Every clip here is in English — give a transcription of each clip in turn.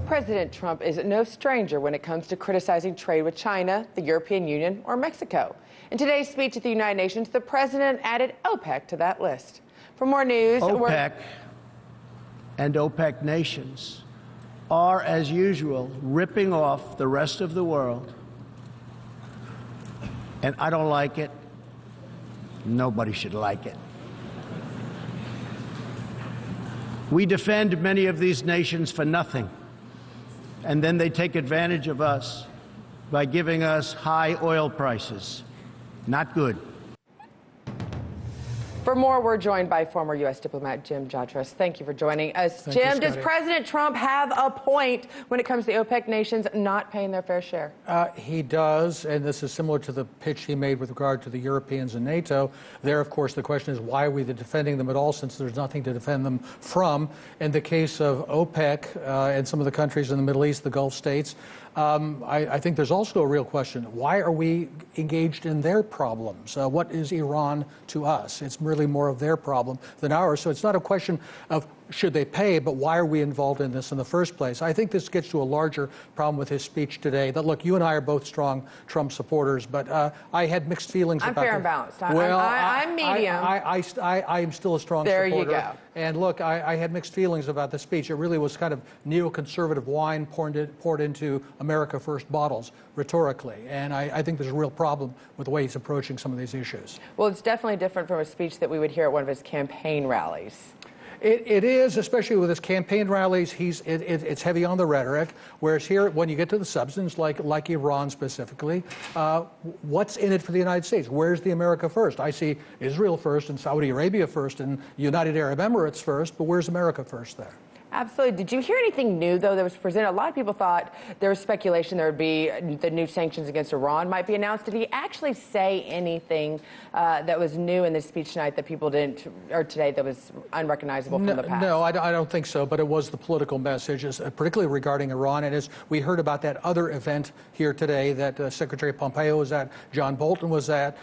President Trump is no stranger when it comes to criticizing trade with China, the European Union, or Mexico. In today's speech at the United Nations, the president added OPEC to that list. For more news, OPEC and OPEC nations are, as usual, ripping off the rest of the world. And I don't like it. Nobody should like it. We defend many of these nations for nothing, and then they take advantage of us by giving us high oil prices. Not good. For more, we're joined by former U.S. diplomat Jim Jatras. Thank you for joining us. Jim, does President Trump have a point when it comes to the OPEC nations not paying their fair share? He does, and this is similar to the pitch he made with regard to the Europeans and NATO. There, of course, the question is, why are we defending them at all, since there's nothing to defend them from? In the case of OPEC and some of the countries in the Middle East, the Gulf states, I think there's also a real question. Why are we engaged in their problems? What is Iran to us? It's really more of their problem than ours. So it's not a question of should they pay, but why are we involved in this in the first place? I think this gets to a larger problem with his speech today. That, look, you and I are both strong Trump supporters, but I had mixed feelings about it. I'm fair and balanced. I'm medium. I am still a strong supporter. There you go. And look, I had mixed feelings about the speech. It really was kind of neoconservative wine poured into America First bottles, rhetorically. And I think there's a real problem with the way he's approaching some of these issues. Well, it's definitely different from a speech that we would hear at one of his campaign rallies. It is, especially with his campaign rallies. It's heavy on the rhetoric, whereas here, when you get to the substance, like Iran specifically, what's in it for the United States? Where's the America first? I see Israel first and Saudi Arabia first and United Arab Emirates first, but where's America first there? Absolutely. Did you hear anything new, though, that was presented? A lot of people thought there was speculation there would be the new sanctions against Iran might be announced. Did he actually say anything that was new in this speech tonight that people didn't, or today, that was unrecognizable from the past? No, I don't think so, but it was the political messages, particularly regarding Iran. And as we heard about that other event here today that Secretary Pompeo was at, John Bolton was at,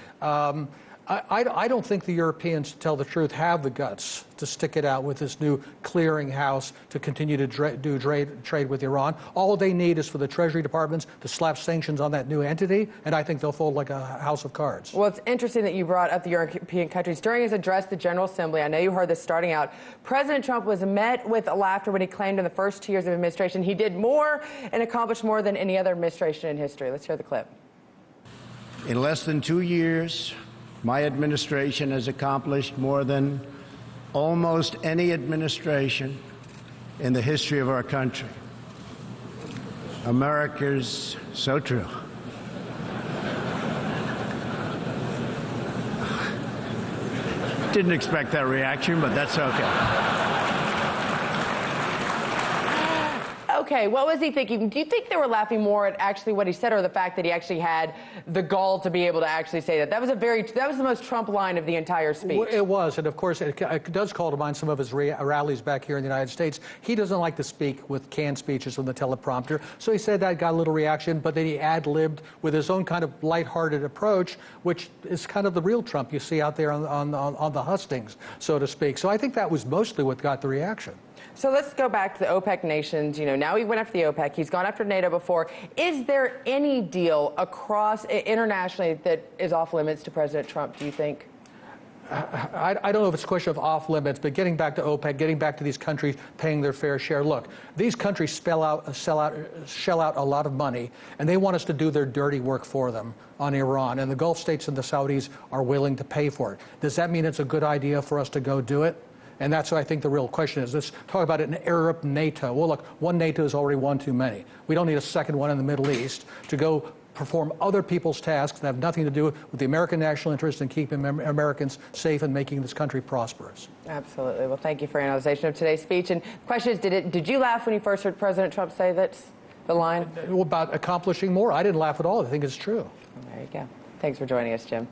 I don't think the Europeans, to tell the truth, have the guts to stick it out with this new clearinghouse to continue to do trade with Iran. All they need is for the Treasury departments to slap sanctions on that new entity, and I think they'll fold like a house of cards. Well, it's interesting that you brought up the European countries. During his address to the General Assembly, I know you heard this starting out, President Trump was met with laughter when he claimed in the first 2 years of administration he did more and accomplished more than any other administration in history. Let's hear the clip. In less than 2 years, my administration has accomplished more than almost any administration in the history of our country. America's so true. Didn't expect that reaction, but that's okay. Okay, what was he thinking? Do you think they were laughing more at actually what he said, or the fact that he actually had the gall to be able to actually say that? That was the most Trump line of the entire speech. It was, and of course it does call to mind some of his rallies back here in the United States. He doesn't like to speak with canned speeches on the teleprompter, so he said that, got a little reaction, but then he ad-libbed with his own kind of lighthearted approach, which is kind of the real Trump you see out there on the hustings, so to speak. So I think that was mostly what got the reaction. So let's go back to the OPEC nations. You know, now he went after the OPEC. He's gone after NATO before. Is there any deal across internationally that is off limits to President Trump, do you think? I don't know if it's a question of off limits, but getting back to OPEC, getting back to these countries paying their fair share. Look, these countries shell out a lot of money, and they want us to do their dirty work for them on Iran. And the Gulf states and the Saudis are willing to pay for it. Does that mean it's a good idea for us to go do it? And that's what I think the real question is. Let's talk about it in Arab NATO. Well, look, one NATO is already one too many. We don't need a second one in the Middle East to go perform other people's tasks that have nothing to do with the American national interest in keeping Americans safe and making this country prosperous. Absolutely. Well, thank you for your analysis of today's speech. And the question is, did you laugh when you first heard President Trump say that's the line? About accomplishing more? I didn't laugh at all. I think it's true. There you go. Thanks for joining us, Jim.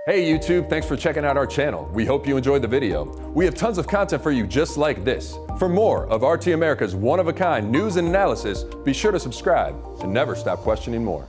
Hey YouTube, thanks for checking out our channel. We hope you enjoyed the video. We have tons of content for you just like this. For more of RT America's one-of-a-kind news and analysis, be sure to subscribe and never stop questioning more.